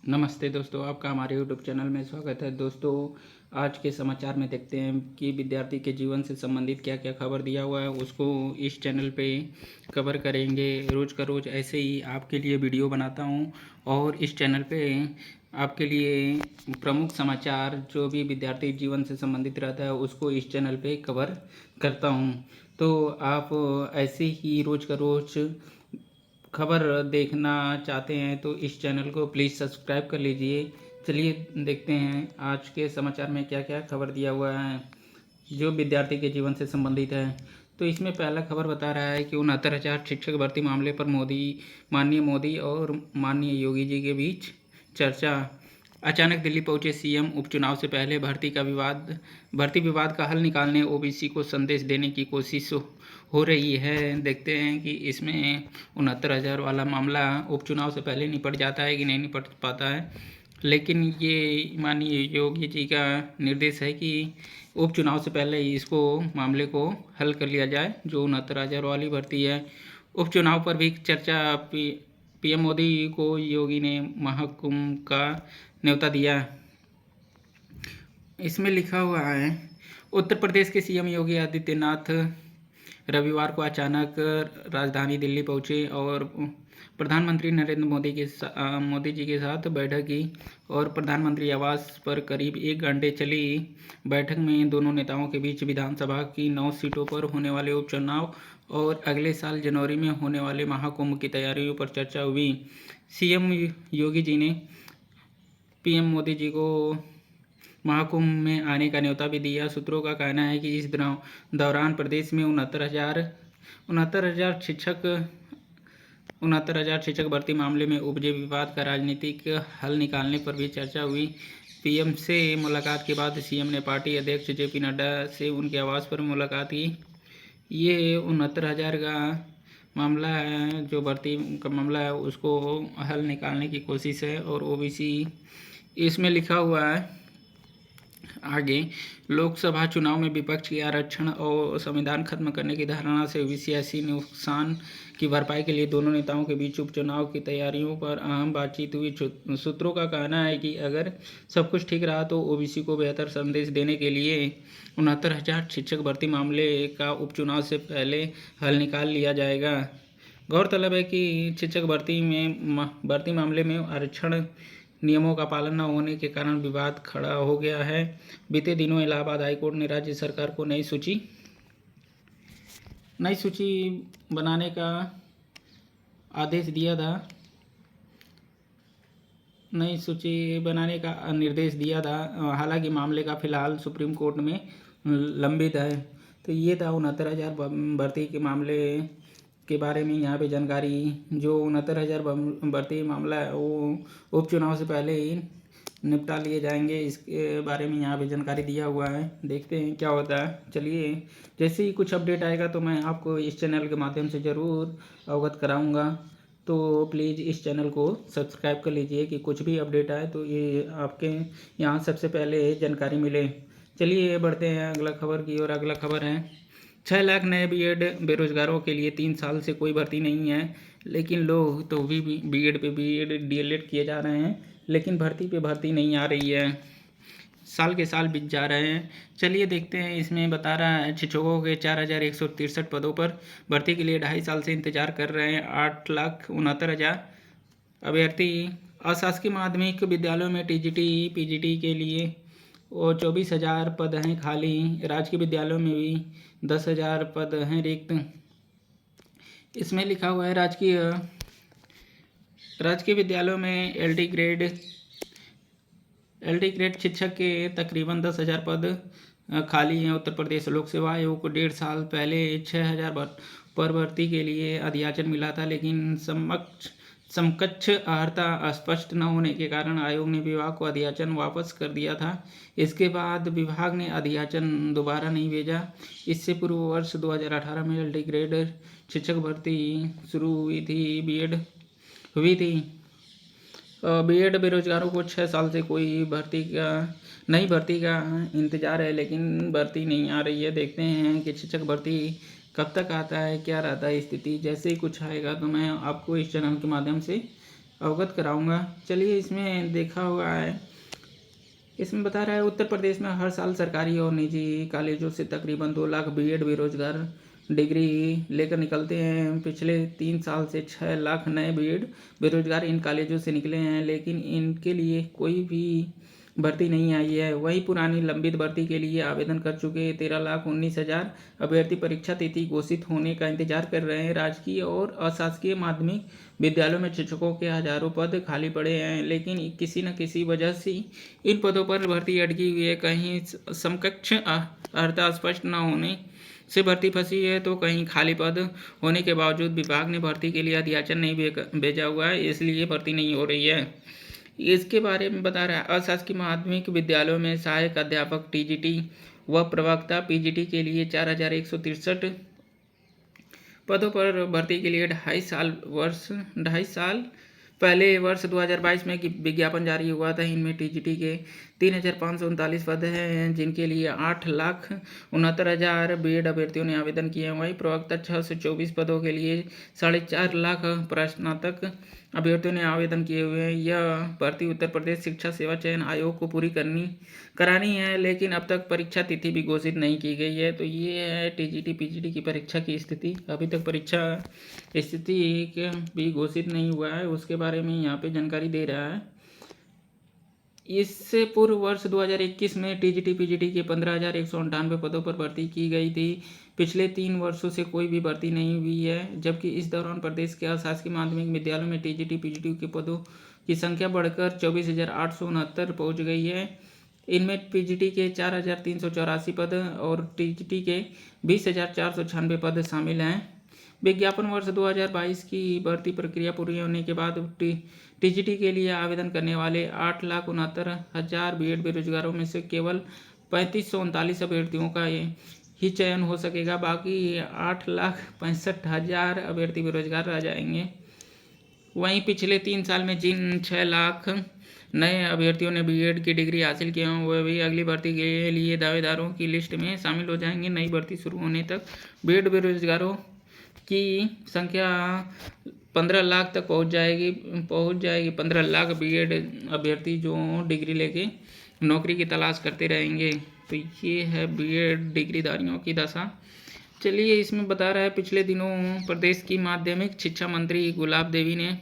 नमस्ते दोस्तों, आपका हमारे यूट्यूब चैनल में स्वागत है। दोस्तों, आज के समाचार में देखते हैं कि विद्यार्थी के जीवन से संबंधित क्या-क्या खबर दिया हुआ है, उसको इस चैनल पे कवर करेंगे। रोज़ का रोज़ ऐसे ही आपके लिए वीडियो बनाता हूँ और इस चैनल पे आपके लिए प्रमुख समाचार जो भी विद्यार्थी जीवन से संबंधित रहता है, उसको इस चैनल पे कवर करता हूँ। तो आप ऐसे ही रोज़ का रोज़ खबर देखना चाहते हैं तो इस चैनल को प्लीज़ सब्सक्राइब कर लीजिए। चलिए देखते हैं आज के समाचार में क्या-क्या खबर दिया हुआ है, जो विद्यार्थी के जीवन से संबंधित है। तो इसमें पहला खबर बता रहा है कि 69,000 शिक्षक भर्ती मामले पर माननीय मोदी और माननीय योगी जी के बीच चर्चा। अचानक दिल्ली पहुंचे सीएम, उपचुनाव से पहले भर्ती विवाद का हल निकालने ओबीसी को संदेश देने की कोशिश हो रही है। देखते हैं कि इसमें 69,000 वाला मामला उपचुनाव से पहले निपट जाता है कि नहीं निपट पाता है, लेकिन ये माननीय योगी जी का निर्देश है कि उपचुनाव से पहले ही इसको मामले को हल कर लिया जाए, जो 69,000 वाली भर्ती है। उपचुनाव पर भी चर्चा। पीएम मोदी को योगी ने महाकुंभ का न्योता दिया। इसमें लिखा हुआ है, उत्तर प्रदेश के सीएम योगी आदित्यनाथ रविवार को अचानक राजधानी दिल्ली पहुंचे और प्रधानमंत्री नरेंद्र मोदी जी के साथ बैठक की और प्रधानमंत्री आवास पर करीब 1 घंटे चली बैठक में दोनों नेताओं के बीच विधानसभा की 9 सीटों पर होने वाले उपचुनाव और अगले साल जनवरी में होने वाले महाकुंभ की तैयारियों पर चर्चा हुई। सीएम योगी जी ने पीएम मोदी जी को महाकुंभ में आने का न्योता भी दिया। सूत्रों का कहना है कि इस दौरान प्रदेश में 69,000 शिक्षक भर्ती मामले में उपजे विवाद का राजनीतिक हल निकालने पर भी चर्चा हुई। पीएम से मुलाकात के बाद सीएम ने पार्टी अध्यक्ष जेपी नड्डा से उनके आवास पर मुलाकात की। ये 69,000 का मामला है, जो भर्ती का मामला है, उसको हल निकालने की कोशिश है। और ओबीसी इसमें लिखा हुआ है आगे, लोकसभा चुनाव में विपक्ष की आरक्षण और संविधान खत्म करने की धारणा से ओबीसी नुकसान की भरपाई के लिए दोनों नेताओं के बीच उपचुनाव की तैयारियों पर अहम बातचीत हुई। सूत्रों का कहना है कि अगर सब कुछ ठीक रहा तो ओबीसी को बेहतर संदेश देने के लिए 69,000 शिक्षक भर्ती मामले का उपचुनाव से पहले हल निकाल लिया जाएगा। गौरतलब है कि शिक्षक भर्ती मामले में आरक्षण नियमों का पालन न होने के कारण विवाद खड़ा हो गया है। बीते दिनों इलाहाबाद हाईकोर्ट ने राज्य सरकार को नई सूची बनाने का आदेश दिया था, नई सूची बनाने का निर्देश दिया था। हालांकि मामले का फिलहाल सुप्रीम कोर्ट में लंबित है। तो ये था 69,000 भर्ती के मामले के बारे में यहाँ पे जानकारी। जो 69,000 भर्ती मामला है वो उपचुनाव से पहले ही निपटा लिए जाएंगे, इसके बारे में यहाँ पे जानकारी दिया हुआ है। देखते हैं क्या होता है। चलिए, जैसे ही कुछ अपडेट आएगा तो मैं आपको इस चैनल के माध्यम से ज़रूर अवगत कराऊंगा। तो प्लीज़ इस चैनल को सब्सक्राइब कर लीजिए कि कुछ भी अपडेट आए तो ये आपके यहाँ सबसे पहले जानकारी मिले। चलिए बढ़ते हैं अगला खबर की ओर। अगला खबर है, 6 लाख नए बीएड बेरोजगारों के लिए 3 साल से कोई भर्ती नहीं है, लेकिन लोग तो भी बीएड पे बीएड डीएलएड किए जा रहे हैं, लेकिन भर्ती पे भर्ती नहीं आ रही है। साल के साल बीत जा रहे हैं। चलिए देखते हैं। इसमें बता रहा है, शिक्षकों के 4,163 पदों पर भर्ती के लिए 2.5 साल से इंतजार कर रहे हैं 8,69,000 अभ्यर्थी। अशासकीय माध्यमिक विद्यालयों में टीजीटी पीजीटी के लिए और 24,000 पद हैं खाली। राजकीय विद्यालयों में भी 10,000 पद हैं रिक्त। इसमें लिखा हुआ है, राजकीय विद्यालयों में एलडी ग्रेड शिक्षक के तकरीबन 10,000 पद खाली हैं। उत्तर प्रदेश लोक सेवा आयोग को 1.5 साल पहले 6,000 पर भर्ती के लिए अधियाचन मिला था, लेकिन समकक्ष अर्हता स्पष्ट न होने के कारण आयोग ने विभाग को अधियाचन वापस कर दिया था। इसके बाद विभाग ने अधियाचन दोबारा नहीं भेजा। इससे पूर्व वर्ष 2018 में एलडी ग्रेड शिक्षक भर्ती शुरू हुई थी। बीएड बेरोजगारों को 6 साल से कोई नई भर्ती का इंतजार है, लेकिन भर्ती नहीं आ रही है। देखते हैं कि शिक्षक भर्ती कब तक आता है, क्या रहता है स्थिति। जैसे ही कुछ आएगा तो मैं आपको इस चैनल के माध्यम से अवगत कराऊंगा। चलिए, इसमें देखा हुआ है, इसमें बता रहा है उत्तर प्रदेश में हर साल सरकारी और निजी कॉलेजों से तकरीबन 2 लाख बीएड बेरोजगार डिग्री लेकर निकलते हैं। पिछले 3 साल से 6 लाख नए बीएड बेरोजगार इन कॉलेजों से निकले हैं, लेकिन इनके लिए कोई भी भर्ती नहीं आई है। वहीं पुरानी लंबित भर्ती के लिए आवेदन कर चुके 13,19,000 अभ्यर्थी परीक्षा तिथि घोषित होने का इंतजार कर रहे हैं। राजकीय और अशासकीय माध्यमिक विद्यालयों में शिक्षकों के हजारों पद खाली पड़े हैं, लेकिन किसी न किसी वजह से इन पदों पर भर्ती अटकी हुई है। कहीं समकक्ष अर्हता स्पष्ट न होने से भर्ती फंसी है, तो कहीं खाली पद होने के बावजूद विभाग ने भर्ती के लिए अध्याचन नहीं भेजा हुआ है, इसलिए भर्ती नहीं हो रही है। इसके बारे में बता रहा है, अशासकीय माध्यमिक विद्यालयों में सहायक अध्यापक टीजीटी व प्रवक्ता पीजीटी के लिए 4,163 पदों पर भर्ती के लिए 2.5 साल पहले वर्ष 2022 में विज्ञापन जारी हुआ था। इनमें टीजीटी के 3,539 पद हैं, जिनके लिए 8,69,000 बीएड अभ्यर्थियों ने आवेदन किए हैं। वहीं प्रवक्ता 624 पदों के लिए 4.5 लाख प्रश्नार्थक अभ्यर्थियों ने आवेदन किए हुए हैं। यह भर्ती उत्तर प्रदेश शिक्षा सेवा चयन आयोग को पूरी करानी है, लेकिन अब तक परीक्षा तिथि भी घोषित नहीं की गई है। तो ये है टीजीटी पीजीटी की परीक्षा की स्थिति। अभी तक परीक्षा स्थिति भी घोषित नहीं हुआ है, उसके बारे में यहाँ पे जानकारी दे रहा है। इससे पूर्व वर्ष 2021 में टीजीटी पीजीटी के 15,198 पदों पर भर्ती की गई थी। पिछले 3 वर्षों से कोई भी भर्ती नहीं हुई है, जबकि इस दौरान प्रदेश के अशासकीय माध्यमिक विद्यालयों में टीजीटी पीजीटी के पदों की संख्या बढ़कर 24,869 पहुँच गई है। इनमें पीजीटी के 4,384 पद और टीजीटी के 20,496 पद शामिल हैं। विज्ञापन वर्ष 2022 की भर्ती प्रक्रिया पूरी होने के बाद टीजीटी के लिए आवेदन करने वाले 8,69,000 बीएड बेरोजगारों में से केवल 3,539 अभ्यर्थियों का ही चयन हो सकेगा। बाकी 8,65,000 अभ्यर्थी बेरोजगार रह जाएंगे। वहीं पिछले 3 साल में जिन 6 लाख नए अभ्यर्थियों ने बीएड की डिग्री हासिल की हैं, वे भी अगली भर्ती के लिए दावेदारों की लिस्ट में शामिल हो जाएंगे। नई भर्ती शुरू होने तक बीएड बेरोजगारों की संख्या 15 लाख तक पहुंच जाएगी। 15 लाख बीएड अभ्यर्थी जो डिग्री लेके नौकरी की तलाश करते रहेंगे। तो ये है बीएड डिग्रीधारियों की दशा। चलिए, इसमें बता रहा है, पिछले दिनों प्रदेश की माध्यमिक शिक्षा मंत्री गुलाब देवी ने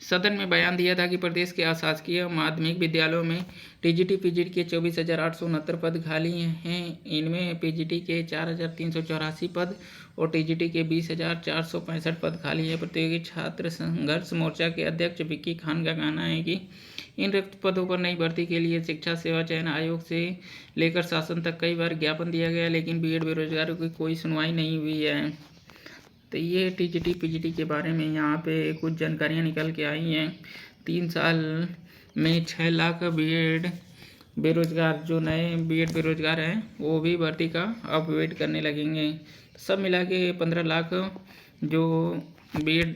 सदन में बयान दिया था कि प्रदेश के अशासकीय माध्यमिक विद्यालयों में टीजीटी पीजीटी के 24,869 पद खाली हैं। इनमें पीजीटी के 4,384 पद और टीजीटी के 20,465 पद खाली है। प्रतियोगी छात्र संघर्ष मोर्चा के अध्यक्ष विक्की खान का कहना है कि इन रिक्त पदों पर नई भर्ती के लिए शिक्षा सेवा चयन आयोग से लेकर शासन तक कई बार ज्ञापन दिया गया, लेकिन बीएड बेरोजगारों की कोई सुनवाई नहीं हुई है। तो ये टीजीटी पीजीटी के बारे में यहाँ पे कुछ जानकारियाँ निकल के आई हैं। 3 साल में 6 लाख बीएड बेरोजगार, जो नए बीएड बेरोजगार हैं, वो भी भर्ती का अब वेट करने लगेंगे। सब मिला के 15 लाख जो बीएड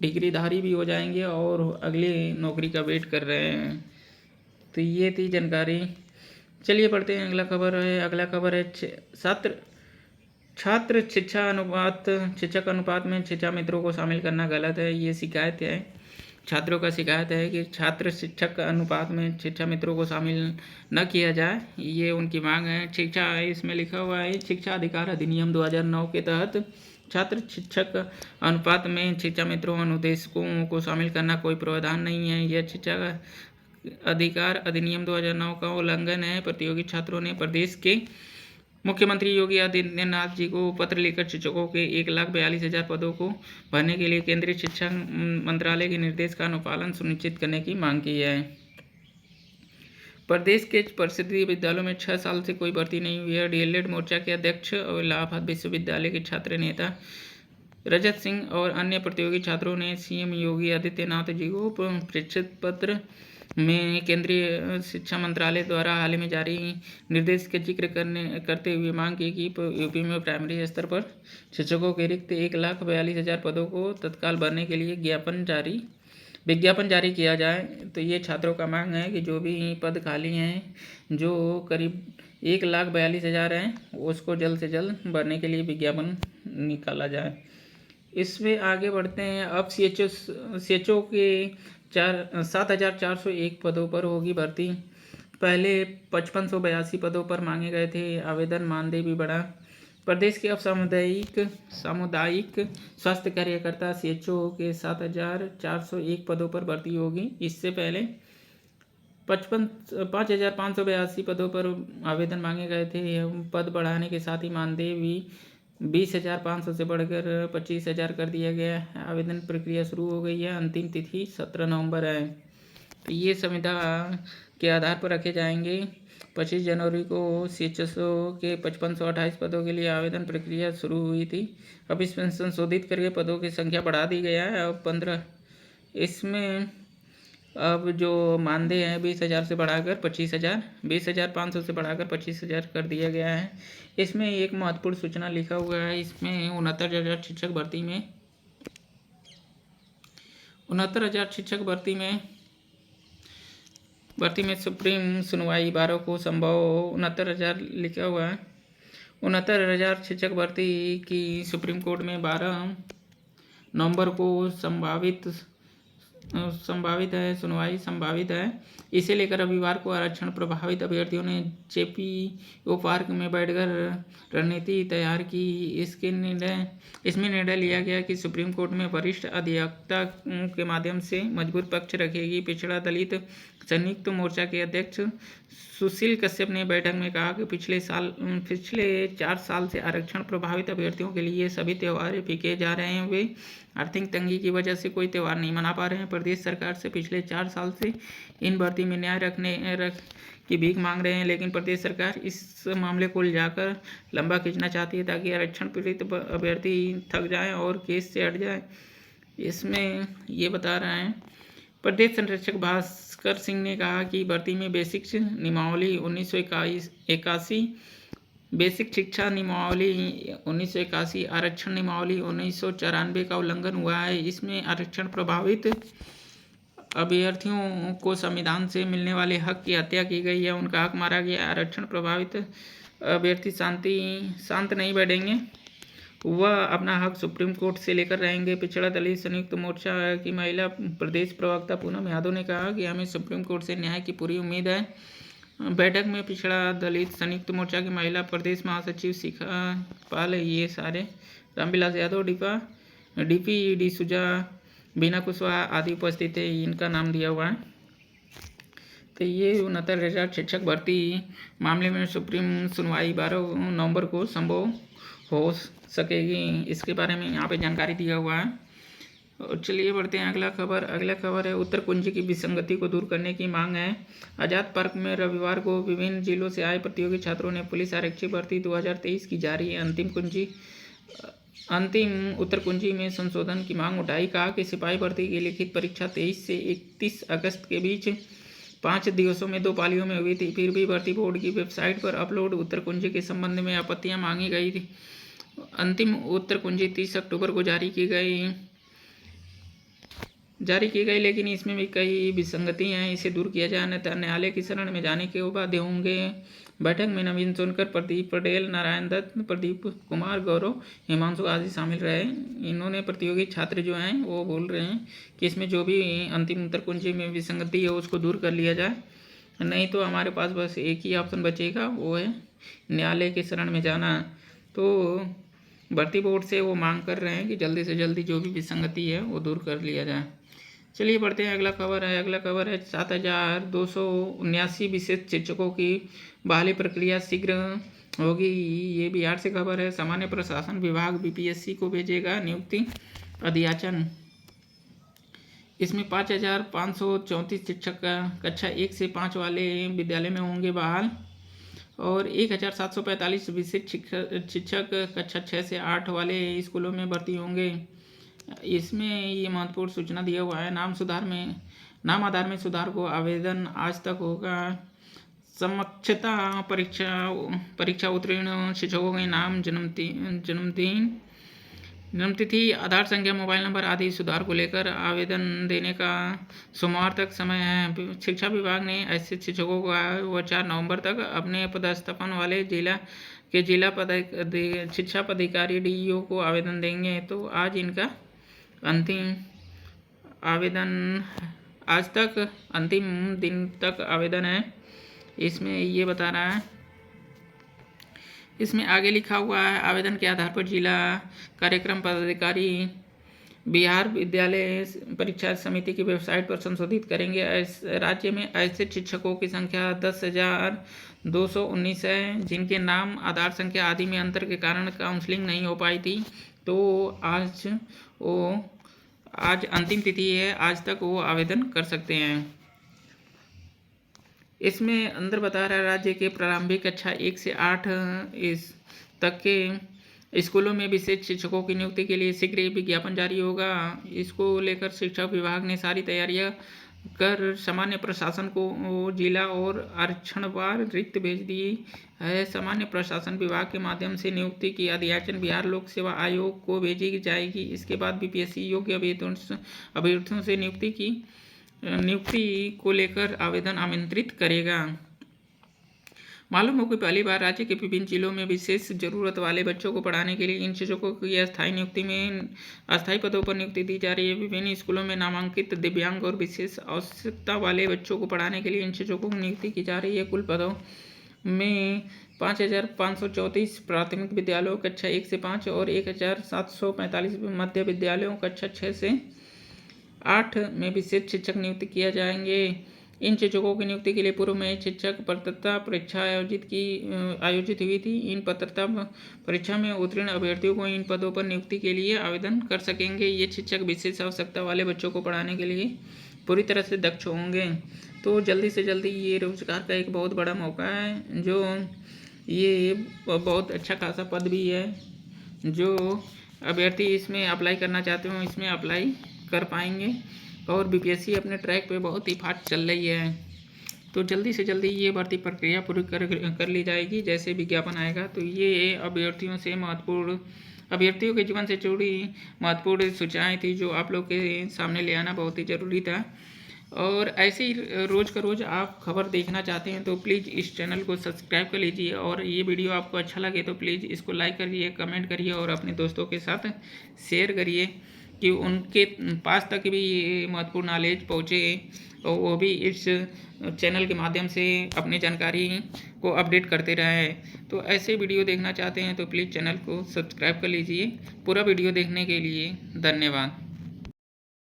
डिग्रीधारी भी हो जाएंगे और अगली नौकरी का वेट कर रहे हैं। तो ये थी जानकारी। चलिए पढ़ते हैं, अगला खबर है छात्र शिक्षक अनुपात में शिक्षा मित्रों को शामिल करना गलत है। ये शिकायत है, छात्रों का शिकायत है कि छात्र शिक्षक अनुपात में शिक्षा मित्रों को शामिल न किया जाए, ये उनकी मांग है। इसमें लिखा हुआ है, शिक्षा अधिकार अधिनियम 2009 के तहत छात्र शिक्षक अनुपात में शिक्षा मित्रों अनुदेशकों को शामिल करना कोई प्रावधान नहीं है। यह शिक्षा अधिकार अधिनियम 2009 का उल्लंघन है। प्रतियोगी छात्रों ने प्रदेश के मुख्यमंत्री योगी आदित्यनाथ जी को पत्र लिखकर शिक्षकों के 1,42,000 पदों को भरने के लिए केंद्रीय शिक्षा मंत्रालय के निर्देश का अनुपालन सुनिश्चित करने की मांग की है। प्रदेश के परिषदीय विद्यालयों में 6 साल से कोई भर्ती नहीं हुई है। डीएलएड मोर्चा के अध्यक्ष और इलाहाबाद विश्वविद्यालय के छात्र नेता रजत सिंह और अन्य प्रतियोगी छात्रों ने सीएम योगी आदित्यनाथ जी को प्रेषित पत्र में केंद्रीय शिक्षा मंत्रालय द्वारा हाल ही में जारी निर्देश का जिक्र करते हुए मांग की कि यूपी में प्राइमरी स्तर पर शिक्षकों के रिक्त 1,42,000 पदों को तत्काल भरने के लिए विज्ञापन जारी किया जाए। तो ये छात्रों का मांग है कि जो भी पद खाली हैं, जो करीब 1,42,000 हैं, उसको जल्द से जल्द भरने के लिए विज्ञापन निकाला जाए। इसमें आगे बढ़ते हैं। अब CHO के 7,401 पदों पर होगी भर्ती। पहले 5582 पदों पर मांगे गए थे आवेदन, मानदेय भी बढ़ा। प्रदेश के अब सामुदायिक स्वास्थ्य कार्यकर्ता CHO के 7,401 पदों पर भर्ती होगी। इससे पहले 5,582 पदों पर आवेदन मांगे गए थे। पद बढ़ाने के साथ ही मानदेय भी 20,500 से बढ़कर 25,000 कर दिया गया है। आवेदन प्रक्रिया शुरू हो गई है। अंतिम तिथि 17 नवंबर है। तो ये संविदा के आधार पर रखे जाएंगे। 25 जनवरी को CHO के 5528 पदों के लिए आवेदन प्रक्रिया शुरू हुई थी। अब इसमें संशोधित करके पदों की संख्या बढ़ा दी गया है। अब 15 इसमें अब जो मानदेय है 20,000 से बढ़ाकर 25,000, 20,500 से बढ़ाकर 25,000 कर दिया गया है। इसमें एक महत्वपूर्ण सूचना लिखा हुआ है। इसमें 69,000 शिक्षक भर्ती में 69,000 शिक्षक भर्ती में सुप्रीम सुनवाई 12 को संभव 69,000 लिखा हुआ है। 69,000 शिक्षक भर्ती की सुप्रीम कोर्ट में 12 नवंबर को संभावित है, सुनवाई संभावित है। इसे लेकर रविवार को आरक्षण प्रभावित अभ्यर्थियों ने JPO पार्क में बैठकर रणनीति तैयार की। इसमें निर्णय लिया गया कि सुप्रीम कोर्ट में वरिष्ठ अधिवक्ता के माध्यम से मजबूत पक्ष रखेगी। पिछड़ा दलित संयुक्त मोर्चा के अध्यक्ष सुशील कश्यप ने बैठक में कहा कि पिछले 4 साल से आरक्षण प्रभावित अभ्यर्थियों के लिए सभी त्यौहार फीके जा रहे हैं। वे आर्थिक तंगी की वजह से कोई त्यौहार नहीं मना पा रहे हैं। प्रदेश सरकार से पिछले 4 साल से इन भर्ती में न्याय की भीख मांग रहे हैं, लेकिन प्रदेश सरकार इस मामले को जाकर लंबा खींचना चाहती है ताकि आरक्षण पीड़ित अभ्यर्थी थक जाएं और केस से हट जाए। इसमें ये बता रहे हैं प्रदेश संरक्षक भास्कर सिंह ने कहा कि भर्ती में बेसिक नियमावली 1981, बेसिक शिक्षा नियमावली 1981, आरक्षण नियमावली 1994 का उल्लंघन हुआ है। इसमें आरक्षण प्रभावित अभ्यर्थियों को संविधान से मिलने वाले हक की हत्या की गई है, उनका हक मारा गया। आरक्षण प्रभावित अभ्यर्थी शांत नहीं बैठेंगे, वह अपना हक सुप्रीम कोर्ट से लेकर रहेंगे। पिछड़ा दलित संयुक्त मोर्चा की महिला प्रदेश प्रवक्ता पूनम यादव ने कहा कि हमें सुप्रीम कोर्ट से न्याय की पूरी उम्मीद है। बैठक में पिछड़ा दलित संयुक्त मोर्चा की महिला प्रदेश महासचिव शिखा पाल, ये सारे रामविलास यादव, DP डिसूजा, बीना कुशवाहा आदि उपस्थित थे। इनका नाम दिया हुआ है। तो ये 69,000 शिक्षक भर्ती मामले में सुप्रीम सुनवाई 12 नवंबर को संभव हो सकेगी। इसके बारे में यहाँ पे जानकारी दिया हुआ है। और चलिए बढ़ते हैं अगला खबर है उत्तर कुंजी की विसंगति को दूर करने की मांग है। आज़ाद पार्क में रविवार को विभिन्न जिलों से आए प्रतियोगी छात्रों ने पुलिस आरक्षी भर्ती 2023 की जारी अंतिम उत्तर कुंजी में संशोधन की मांग उठाई। कहा कि सिपाही भर्ती की लिखित परीक्षा 23 से 31 अगस्त के बीच 5 दिवसों में 2 पालियों में हुई थी। फिर भी भर्ती बोर्ड की वेबसाइट पर अपलोड उत्तर कुंजी के संबंध में आपत्तियां मांगी गई थी। अंतिम उत्तर कुंजी 30 अक्टूबर को जारी की गई, लेकिन इसमें भी कई विसंगति हैं। इसे दूर किया जाए, अन्यथा न्यायालय की शरण में जाने के बाध्य होंगे। बैठक में नवीन सोनकर, प्रदीप पटेल, नारायण दत्त, प्रदीप कुमार, गौरव, हिमांशु आदि शामिल रहे। इन्होंने प्रतियोगी छात्र जो हैं वो बोल रहे हैं कि इसमें जो भी अंतिम उत्तर कुंजी में विसंगति है उसको दूर कर लिया जाए, नहीं तो हमारे पास बस एक ही ऑप्शन बचेगा, वो है न्यायालय की शरण में जाना। तो भर्ती बोर्ड से वो मांग कर रहे हैं कि जल्दी से जल्दी जो भी विसंगति है वो दूर कर लिया जाए। चलिए बढ़ते हैं अगला खबर है 7,279 विशेष शिक्षकों की बहाली प्रक्रिया शीघ्र होगी। ये बिहार से खबर है। सामान्य प्रशासन विभाग BPSC को भेजेगा नियुक्ति अधियाचन। इसमें 5,534 शिक्षक कक्षा 1 से 5 वाले विद्यालय में होंगे बहाल और 1,745 विशेष शिक्षक कक्षा 6 से 8 वाले स्कूलों में भर्ती होंगे। इसमें ये महत्वपूर्ण सूचना दिया हुआ है। नाम आधार में सुधार को आवेदन आज तक होगा। समक्षता परीक्षा उत्तीर्ण शिक्षकों के नाम, जन्मतिथि, आधार संख्या, मोबाइल नंबर आदि सुधार को लेकर आवेदन देने का सोमवार तक समय है। शिक्षा विभाग ने ऐसे शिक्षकों को 4 नवंबर तक अपने पदस्थापन वाले जिला के जिला शिक्षा पदाधिकारी DEO को आवेदन देंगे। तो आज इनका अंतिम आवेदन, आज तक अंतिम दिन तक आवेदन है। इसमें ये बता रहा है, इसमें आगे लिखा हुआ है आवेदन के आधार पर जिला कार्यक्रम पदाधिकारी बिहार विद्यालय परीक्षा समिति की वेबसाइट पर संशोधित करेंगे। राज्य में ऐसे शिक्षकों की संख्या 10,219 है जिनके नाम आधार संख्या आदि में अंतर के कारण काउंसलिंग नहीं हो पाई थी। तो आज अंतिम तिथि है, आज तक वो आवेदन कर सकते हैं। इसमें अंदर बता रहा है राज्य के प्रारंभिक कक्षा 1 से 8 इस तक के स्कूलों में विशेष शिक्षकों की नियुक्ति के लिए शीघ्र ही विज्ञापन जारी होगा। इसको लेकर शिक्षा विभाग ने सारी तैयारियां कर सामान्य प्रशासन को जिला और आरक्षणवार रिक्त भेज दी है। सामान्य प्रशासन विभाग के माध्यम से नियुक्ति की अधियाचन बिहार लोक सेवा आयोग को भेजी जाएगी। इसके बाद BPSC योग्य अभ्यर्थियों से नियुक्ति को लेकर आवेदन आमंत्रित करेगा। मालूम हो कि पहली बार राज्य के विभिन्न जिलों में विशेष जरूरत वाले बच्चों को पढ़ाने के लिए इन शिक्षकों की अस्थायी पदों पर नियुक्ति दी जा रही है। विभिन्न स्कूलों में नामांकित दिव्यांग और विशेष आवश्यकता वाले बच्चों को पढ़ाने के लिए इन शिक्षकों की नियुक्ति की जा रही है। कुल पदों में 5,534 प्राथमिक विद्यालयों कक्षा 1 से 5 और 1,745 मध्य विद्यालयों कक्षा 6 से 8 में विशेष शिक्षक नियुक्त किए जाएंगे। इन शिक्षकों की नियुक्ति के लिए पूर्व में शिक्षक पात्रता परीक्षा आयोजित हुई थी। इन पात्रता परीक्षा में उत्तीर्ण अभ्यर्थियों को इन पदों पर नियुक्ति के लिए आवेदन कर सकेंगे। ये शिक्षक विशेष आवश्यकता वाले बच्चों को पढ़ाने के लिए पूरी तरह से दक्ष होंगे। तो जल्दी से जल्दी ये रोजगार का एक बहुत बड़ा मौका है, जो ये बहुत अच्छा खासा पद भी है। जो अभ्यर्थी इसमें अप्लाई करना चाहते हो इसमें अप्लाई कर पाएंगे। और BPSC अपने ट्रैक पे बहुत ही फास्ट चल रही है। तो जल्दी से जल्दी ये भर्ती प्रक्रिया पूरी कर ली जाएगी। जैसे विज्ञापन आएगा तो ये अभ्यर्थियों के जीवन से जुड़ी महत्वपूर्ण सूचनाएं थी जो आप लोग के सामने ले आना बहुत ही ज़रूरी था। और ऐसे ही रोज़ का रोज़ आप खबर देखना चाहते हैं तो प्लीज़ इस चैनल को सब्सक्राइब कर लीजिए। और ये वीडियो आपको अच्छा लगे तो प्लीज़ इसको लाइक करिए, कमेंट करिए और अपने दोस्तों के साथ शेयर करिए कि उनके पास तक भी ये महत्वपूर्ण नॉलेज पहुँचे और वो भी इस चैनल के माध्यम से अपनी जानकारी को अपडेट करते रहे। तो ऐसे वीडियो देखना चाहते हैं तो प्लीज़ चैनल को सब्सक्राइब कर लीजिए। पूरा वीडियो देखने के लिए धन्यवाद।